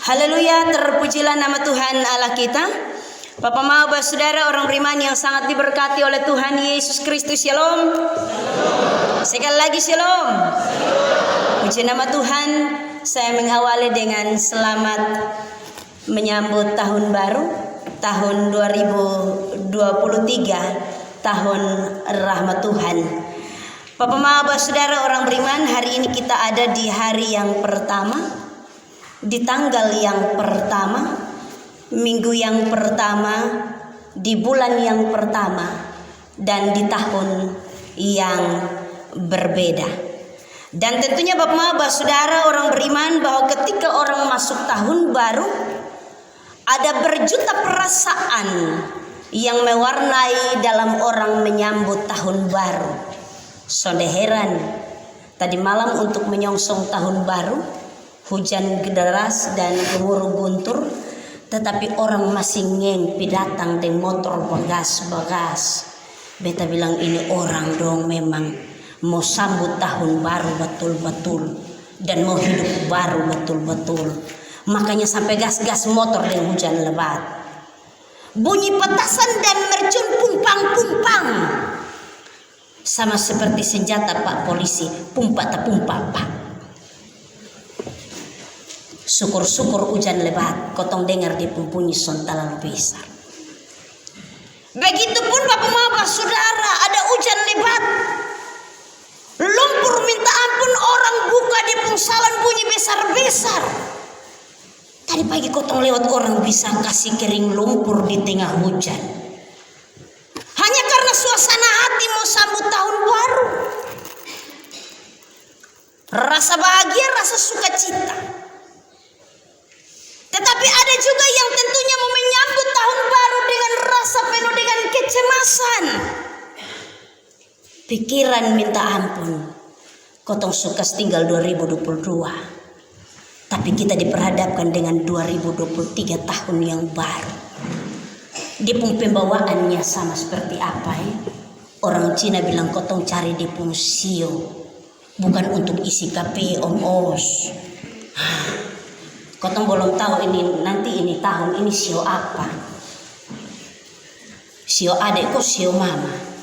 Haleluya, terpujilah nama Tuhan Allah kita. Bapak mau saudara orang beriman yang sangat diberkati oleh Tuhan Yesus Kristus. Shalom. Sekali lagi shalom. Puji nama Tuhan. Saya mengawali dengan selamat menyambut tahun baru, tahun 2023, tahun rahmat Tuhan. Bapak Maba saudara orang beriman, hari ini kita ada di hari yang pertama, di tanggal yang pertama, minggu yang pertama, di bulan yang pertama, dan di tahun yang berbeda. Dan tentunya Bapak Maba saudara orang beriman bahwa ketika orang masuk tahun baru, ada berjuta perasaan yang mewarnai dalam orang menyambut tahun baru. Sonde heran, tadi malam untuk menyongsong tahun baru, hujan deras dan gemuruh guntur, tetapi orang masih ngengpi datang dengan motor bagas. Beta bilang ini orang dong memang mau sambut tahun baru betul-betul dan mau hidup baru betul-betul. Makanya sampai gas-gas motor dengan hujan lebat. Bunyi petasan dan mercun pumpang-pumpang. Sama seperti senjata Pak polisi, pumpa tak pumpa Pak. Syukur-syukur hujan lebat, kotong dengar dia bunyi sontalan besar. Begitupun Bapak Maba saudara, ada hujan lebat. Lumpur minta ampun, orang buka di pungsalan bunyi besar-besar. Tadi pagi kotong lewat orang bisa kasih kering lumpur di tengah hujan. Hanya karena suasana hati mau sambut tahun baru. Rasa bahagia, rasa sukacita. Tetapi ada juga yang tentunya mau menyambut tahun baru dengan rasa penuh dengan kecemasan. Pikiran minta ampun. Kotong suka tinggal 2022. Tapi kita diperhadapkan dengan 2023 tahun yang baru. Dia pun pembawaannya sama seperti apa ya? Orang Cina bilang kotong cari di pun sio. Bukan untuk isi KP om-os. Kotong belum tahu ini nanti ini tahun ini sio apa. Sio adek kok sio mama.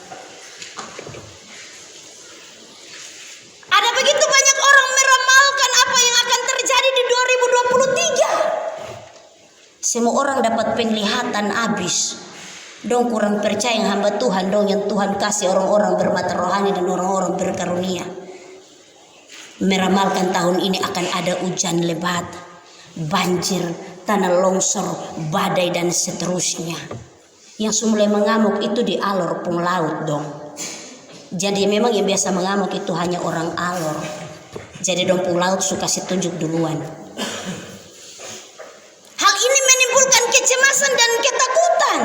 Ada begitu banyak orang meramalkan apa yang akan terjadi di 2023. Semua orang dapat penglihatan habis. Dong kurang percaya yang hamba Tuhan dong yang Tuhan kasih orang-orang bermata rohani dan orang-orang berkarunia. Meramalkan tahun ini akan ada hujan lebat, banjir, tanah longsor, badai dan seterusnya. Yang mulai mengamuk itu di alor pung laut dong. Jadi memang yang biasa mengamuk itu hanya orang alor. Jadi dong pung laut suka setunjuk duluan. Hal ini menimbulkan kecemasan dan ketakutan.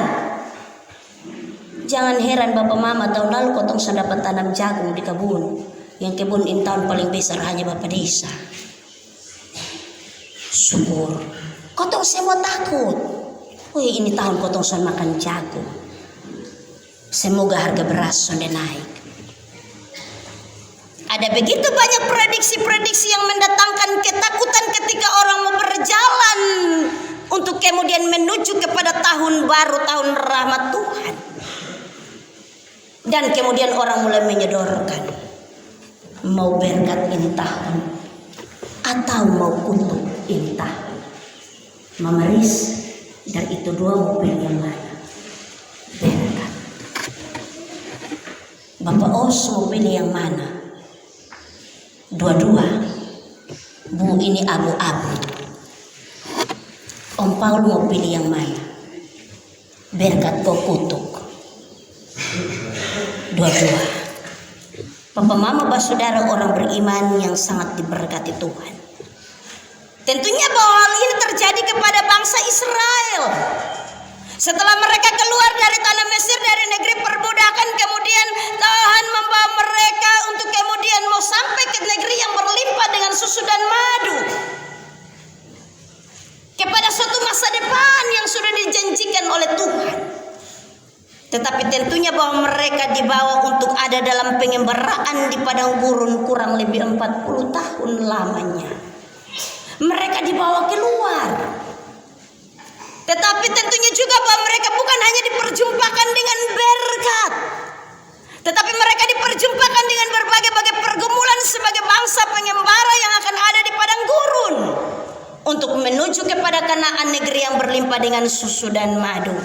Jangan heran Bapak Mama tahun lalu kotong sudah dapat tanam jagung di kebun. Yang kebun ini tahun paling besar hanya Bapak Desa. Syukur. Kotong semua takut. Wih ini tahun kotong sudah makan jagung. Semoga harga beras sudah naik. Ada begitu banyak prediksi-prediksi yang mendatangkan ketakutan ketika orang mau berjalan untuk kemudian menuju kepada tahun baru, tahun rahmat Tuhan. Dan kemudian orang mulai menyodorkan mau berkat ini tahun atau mau kutuk ini tahun. Mama Riz, dari itu dua mau pilih yang mana? Berkat. Bapak Os mau pilih yang mana? Dua-dua. Bu ini abu-abu. Om Paul mau pilih yang mana? Berkat kau kutuk. Dua-dua. Papa Mama saudara orang beriman yang sangat diberkati Tuhan. Tentunya bahwa hal ini terjadi kepada bangsa Israel. Setelah mereka keluar dari tanah Mesir, dari negeri perbudakan, kemudian Tuhan membawa mereka untuk kemudian mau sampai ke negeri yang berlimpah dengan susu dan madu. Kepada suatu masa depan yang sudah dijanjikan oleh Tuhan. Tetapi tentunya bahwa mereka dibawa untuk ada dalam pengembaraan di padang gurun kurang lebih 40 tahun lamanya. Mereka dibawa keluar. Tetapi tentunya juga bahwa mereka bukan hanya diperjumpakan dengan berkat, tetapi mereka diperjumpakan dengan berbagai-bagai pergumulan sebagai bangsa pengembara yang akan ada di padang gurun untuk menuju kepada Kanaan, negeri yang berlimpah dengan susu dan madu.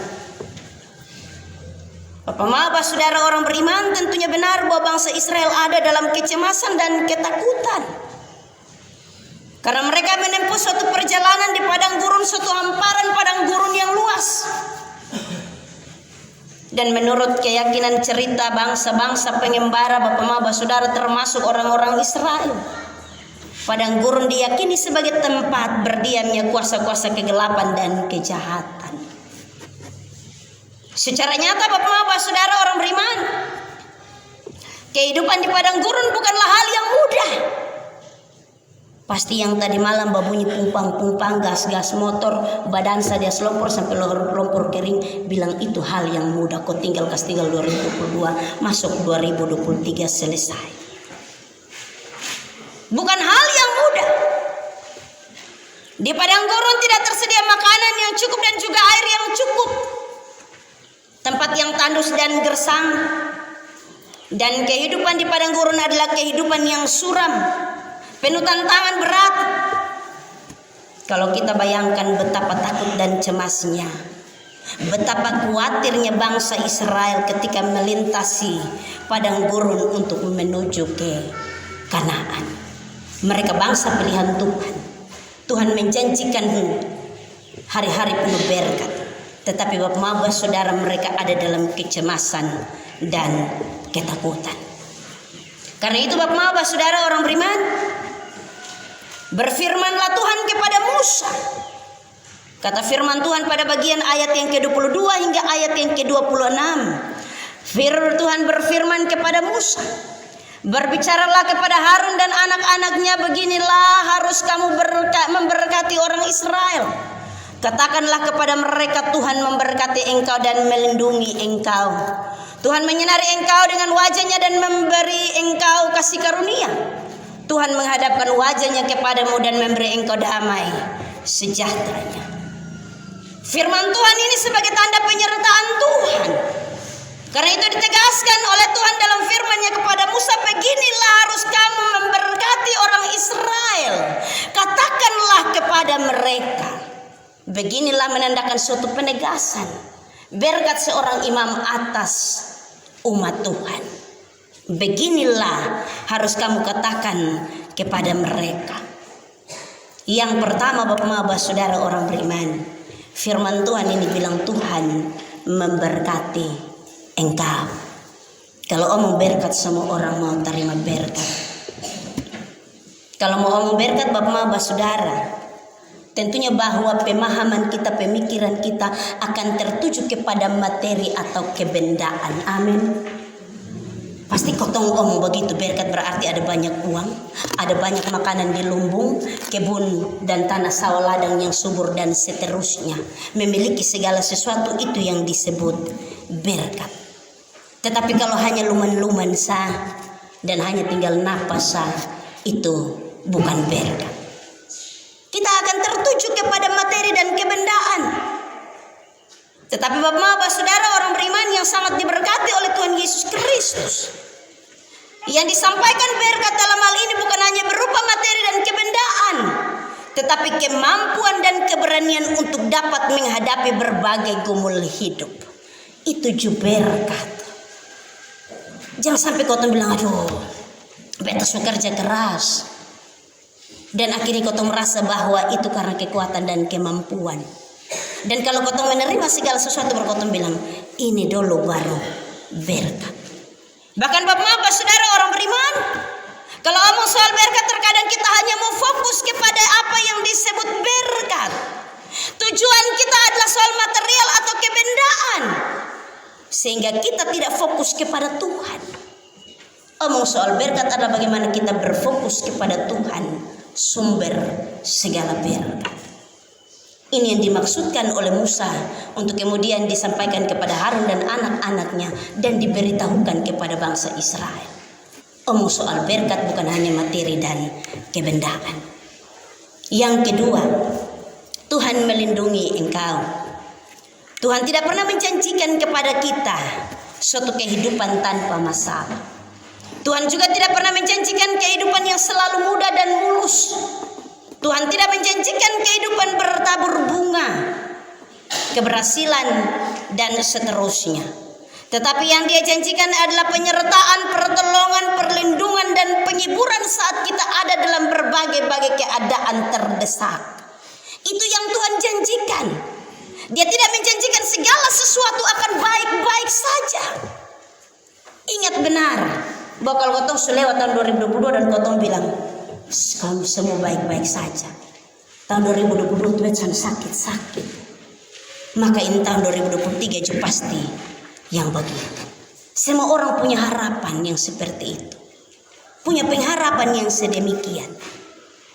Bapak Maba, saudara orang beriman, tentunya benar bahwa bangsa Israel ada dalam kecemasan dan ketakutan. Karena mereka menempuh suatu perjalanan di padang gurun, suatu hamparan padang gurun yang luas. Dan menurut keyakinan cerita bangsa-bangsa pengembara, Bapak Maba, saudara, termasuk orang-orang Israel, padang gurun diyakini sebagai tempat berdiamnya kuasa-kuasa kegelapan dan kejahatan. Secara nyata, Bapak Maba, saudara orang beriman, kehidupan di padang gurun bukanlah hal yang mudah. Pasti yang tadi malam babunyi pumpang-pumpang, gas-gas motor, badan saja selompor sampai lompor kering, bilang itu hal yang mudah. Kau tinggal 2022, masuk 2023 selesai. Bukan hal yang mudah. Di padang gurun tidak tersedia makanan yang cukup dan juga air yang cukup. Tempat yang tandus dan gersang. Dan kehidupan di padang gurun adalah kehidupan yang suram, penuh tantangan berat. Kalau kita bayangkan betapa takut dan cemasnya, betapa khawatirnya bangsa Israel ketika melintasi padang gurun untuk menuju ke Kanaan. Mereka bangsa pilihan Tuhan. Tuhan menjanjikan hari-hari penuh berkat. Tetapi Bapak Maba, saudara, mereka ada dalam kecemasan dan ketakutan. Karena itu Bapak Maba, saudara orang beriman, berfirmanlah Tuhan kepada Musa. Kata firman Tuhan pada bagian ayat yang ke-22 hingga ayat yang ke-26. Tuhan berfirman kepada Musa, berbicaralah kepada Harun dan anak-anaknya, beginilah harus kamu memberkati orang Israel. Katakanlah kepada mereka, Tuhan memberkati engkau dan melindungi engkau. Tuhan menyinari engkau dengan wajahnya dan memberi engkau kasih karunia. Tuhan menghadapkan wajahnya kepadamu dan memberi engkau damai sejahteranya. Firman Tuhan ini sebagai tanda penyertaan Tuhan. Karena itu ditegaskan oleh Tuhan dalam firman-Nya kepada Musa, beginilah harus kamu memberkati orang Israel. Katakanlah kepada mereka. Beginilah menandakan suatu penegasan berkat seorang imam atas umat Tuhan. Beginilah harus kamu katakan kepada mereka. Yang pertama, Bapak Maba, saudara orang beriman, firman Tuhan ini bilang Tuhan memberkati engkau. Kalau omong berkat, semua orang mau terima berkat. Kalau mau omong berkat, Bapak Maba, saudara, tentunya bahwa pemahaman kita, pemikiran kita akan tertuju kepada materi atau kebendaan. Amin. Pasti kotong omong begitu, berkat berarti ada banyak uang, ada banyak makanan di lumbung, kebun dan tanah sawah ladang yang subur dan seterusnya. Memiliki segala sesuatu, itu yang disebut berkat. Tetapi kalau hanya luman-luman sah dan hanya tinggal napas sah, itu bukan berkat. Kita akan tertuju kepada materi dan kebendaan. Tetapi Bapak Maba, saudara orang beriman yang sangat diberkati oleh Tuhan Yesus Kristus, yang disampaikan berkat dalam hal ini bukan hanya berupa materi dan kebendaan, tetapi kemampuan dan keberanian untuk dapat menghadapi berbagai gumul hidup. Itu juga berkat. Jangan sampai kau bilang, aduh, betas bekerja keras, dan akhirnya kau merasa bahwa itu karena kekuatan dan kemampuan. Dan kalau kau menerima segala sesuatu, baru kau bilang, ini dulu baru berkat. Bahkan Bapak Maba, saudara orang beriman, kalau omong soal berkat, terkadang kita hanya mau fokus kepada apa yang disebut berkat. Tujuan kita adalah soal material atau kebendaan, sehingga kita tidak fokus kepada Tuhan. Omong soal berkat adalah bagaimana kita berfokus kepada Tuhan, sumber segala berkat. Ini yang dimaksudkan oleh Musa untuk kemudian disampaikan kepada Harun dan anak-anaknya dan diberitahukan kepada bangsa Israel. Omong soal berkat bukan hanya materi dan kebendaan. Yang kedua, Tuhan melindungi engkau. Tuhan tidak pernah menjanjikan kepada kita suatu kehidupan tanpa masalah. Tuhan juga tidak pernah menjanjikan kehidupan yang selalu mudah dan mulus. Tuhan tidak menjanjikan kehidupan bertabur bunga, keberhasilan, dan seterusnya. Tetapi yang Dia janjikan adalah penyertaan, pertolongan, perlindungan, dan penghiburan saat kita ada dalam berbagai-bagai keadaan terdesak. Itu yang Tuhan janjikan. Dia tidak menjanjikan segala sesuatu akan baik-baik saja. Ingat benar bahwa kalau kau selewat tahun 2022 dan kau bilang kamu semua baik-baik saja, tahun 2022 Tuhan sakit-sakit, maka ini tahun 2023 itu pasti yang begitu. Semua orang punya harapan yang seperti itu, punya pengharapan yang sedemikian.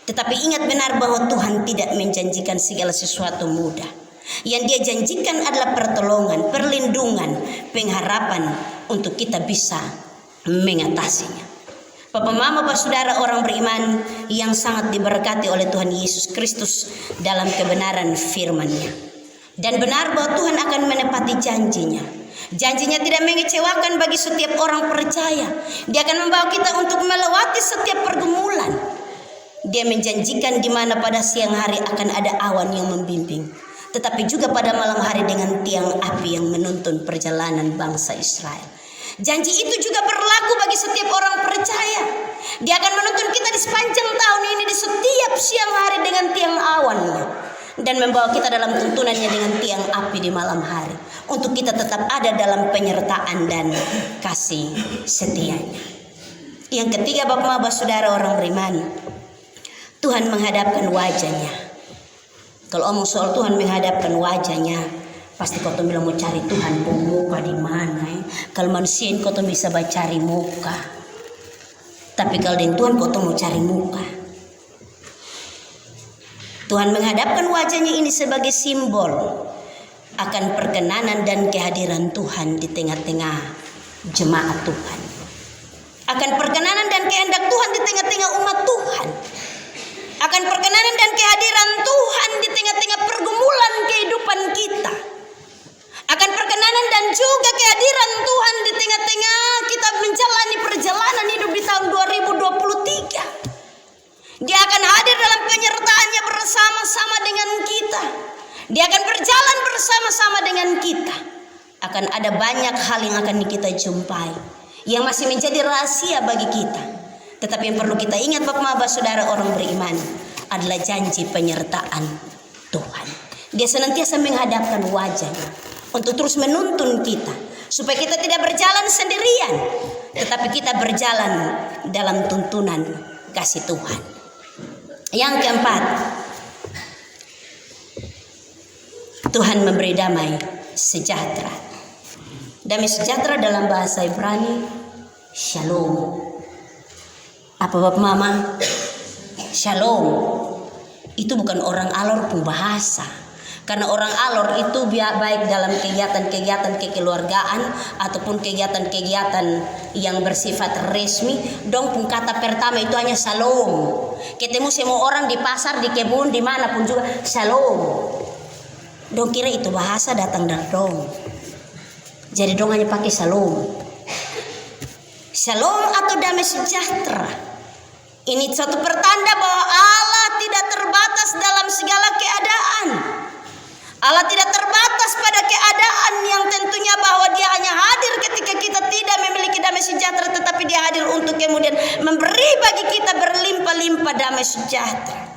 Tetapi ingat benar bahwa Tuhan tidak menjanjikan segala sesuatu mudah. Yang Dia janjikan adalah pertolongan, perlindungan, pengharapan untuk kita bisa mengatasinya. Bapak, mama, Bapak, saudara orang beriman yang sangat diberkati oleh Tuhan Yesus Kristus dalam kebenaran firman-Nya. Dan benar bahwa Tuhan akan menepati janjinya. Janjinya tidak mengecewakan bagi setiap orang percaya. Dia akan membawa kita untuk melewati setiap pergumulan. Dia menjanjikan di mana pada siang hari akan ada awan yang membimbing, tetapi juga pada malam hari dengan tiang api yang menuntun perjalanan bangsa Israel. Janji itu juga berlaku bagi setiap orang percaya. Dia akan menuntun kita di sepanjang tahun ini di setiap siang hari dengan tiang awannya, dan membawa kita dalam tuntunannya dengan tiang api di malam hari, untuk kita tetap ada dalam penyertaan dan kasih setianya. Yang ketiga, Bapak, Bapak, saudara orang beriman, Tuhan menghadapkan wajahnya. Kalau omong soal Tuhan menghadapkan wajahnya, pasti kau bilang mau cari Tuhan muka di mana? Kalau manusia kau bisa cari muka, tapi kalau dengan Tuhan kau mau cari muka. Tuhan menghadapkan wajahnya ini sebagai simbol akan perkenanan dan kehadiran Tuhan di tengah-tengah jemaat Tuhan, akan perkenanan dan kehendak Tuhan di tengah-tengah umat Tuhan, akan perkenanan dan kehadiran Tuhan di tengah-tengah pergumulan kehidupan kita, akan perkenanan dan juga kehadiran Tuhan di tengah-tengah kita menjalani perjalanan hidup di tahun 2023. Dia akan hadir dalam penyertaannya bersama-sama dengan kita. Dia akan berjalan bersama-sama dengan kita. Akan ada banyak hal yang akan kita jumpai yang masih menjadi rahasia bagi kita. Tetapi yang perlu kita ingat, Bapak, Bapak, saudara orang beriman, adalah janji penyertaan Tuhan. Dia senantiasa menghadapkan wajahnya untuk terus menuntun kita, supaya kita tidak berjalan sendirian, tetapi kita berjalan dalam tuntunan kasih Tuhan. Yang keempat, Tuhan memberi damai sejahtera. Damai sejahtera dalam bahasa Ibrani Shalom. Apa Bapak Mama? Shalom itu bukan orang alor pembahasa. Karena orang alor itu baik dalam kegiatan-kegiatan kekeluargaan ataupun kegiatan-kegiatan yang bersifat resmi, dong pun kata pertama itu hanya shalom. Ketemu semua orang di pasar, di kebun, dimanapun juga shalom. Dong kira itu bahasa datang dari dong. Jadi dong hanya pakai shalom. Shalom atau damai sejahtera. Ini suatu pertanda bahwa Allah tidak terbatas dalam segala keadaan. Allah tidak terbatas pada keadaan yang tentunya bahwa Dia hanya hadir ketika kita tidak memiliki damai sejahtera, tetapi Dia hadir untuk kemudian memberi bagi kita berlimpah-limpah damai sejahtera.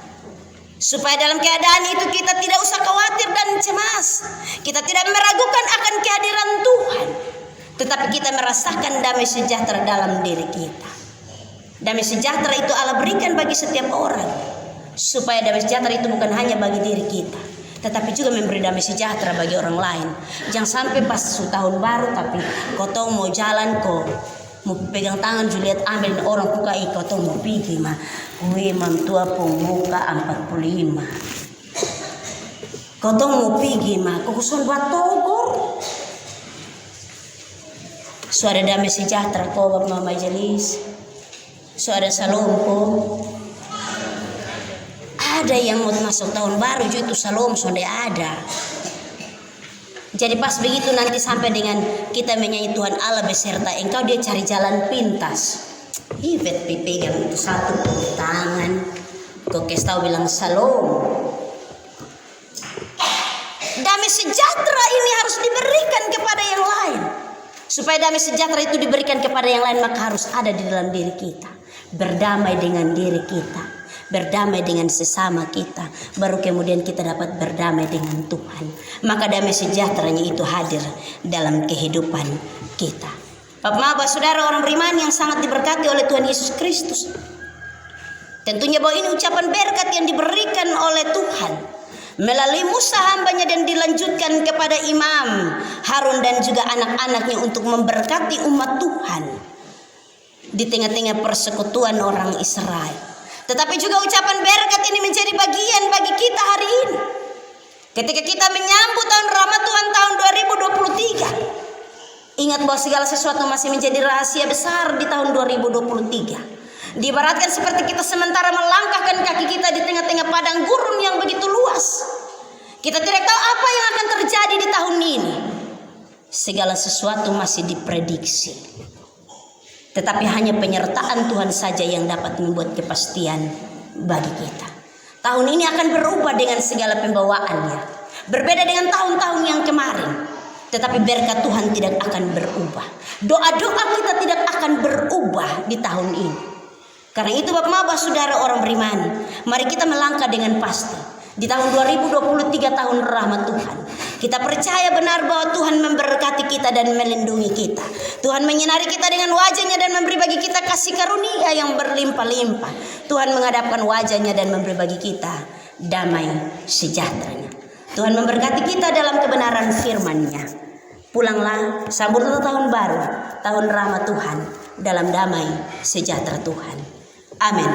Supaya dalam keadaan itu kita tidak usah khawatir dan cemas. Kita tidak meragukan akan kehadiran Tuhan, tetapi kita merasakan damai sejahtera dalam diri kita. Damai sejahtera itu Allah berikan bagi setiap orang, supaya damai sejahtera itu bukan hanya bagi diri kita, tetapi juga memberi damai sejahtera bagi orang lain. Jangan sampai pas tahun baru tapi kau tahu mau jalan, kau mau pegang tangan Juliet ambil orang buka kau tahu mau pergi mah. Mam tua pemuka 45. Kau tong mau pergi mah, kau kusun batogor. Suara damai sejahtera kau bapak majelis. Suara salompo. Ada yang mau masuk tahun baru itu salom sudah ada. Jadi pas begitu nanti sampai dengan kita menyanyi Tuhan Allah beserta engkau, dia cari jalan pintas. Ibet pegang itu satu tangan. Kau tahu bilang salom. Damai sejahtera ini harus diberikan kepada yang lain. Supaya damai sejahtera itu diberikan kepada yang lain, maka harus ada di dalam diri kita. Berdamai dengan diri kita, berdamai dengan sesama kita, baru kemudian kita dapat berdamai dengan Tuhan. Maka damai sejahteranya itu hadir dalam kehidupan kita. Bapak saudara orang beriman yang sangat diberkati oleh Tuhan Yesus Kristus, tentunya bahwa ini ucapan berkat yang diberikan oleh Tuhan melalui Musa hambanya dan dilanjutkan kepada Imam Harun dan juga anak-anaknya untuk memberkati umat Tuhan di tengah-tengah persekutuan orang Israel. Tetapi juga ucapan berkat ini menjadi bagian bagi kita hari ini. Ketika kita menyambut tahun Ramadan tahun 2023. Ingat bahwa segala sesuatu masih menjadi rahasia besar di tahun 2023. Diibaratkan seperti kita sementara melangkahkan kaki kita di tengah-tengah padang gurun yang begitu luas. Kita tidak tahu apa yang akan terjadi di tahun ini. Segala sesuatu masih diprediksi. Tetapi hanya penyertaan Tuhan saja yang dapat membuat kepastian bagi kita. Tahun ini akan berubah dengan segala pembawaannya. Berbeda dengan tahun-tahun yang kemarin. Tetapi berkat Tuhan tidak akan berubah. Doa-doa kita tidak akan berubah di tahun ini. Karena itu Bapak saudara orang beriman, mari kita melangkah dengan pasti. Di tahun 2023 tahun rahmat Tuhan. Kita percaya benar bahwa Tuhan memberkati kita dan melindungi kita. Tuhan menyinari kita dengan wajahnya dan memberi bagi kita kasih karunia yang berlimpah-limpah. Tuhan menghadapkan wajahnya dan memberi bagi kita damai sejahteranya. Tuhan memberkati kita dalam kebenaran firman-Nya. Pulanglah, sambutlah tahun baru, tahun rahmat Tuhan dalam damai sejahtera Tuhan. Amin.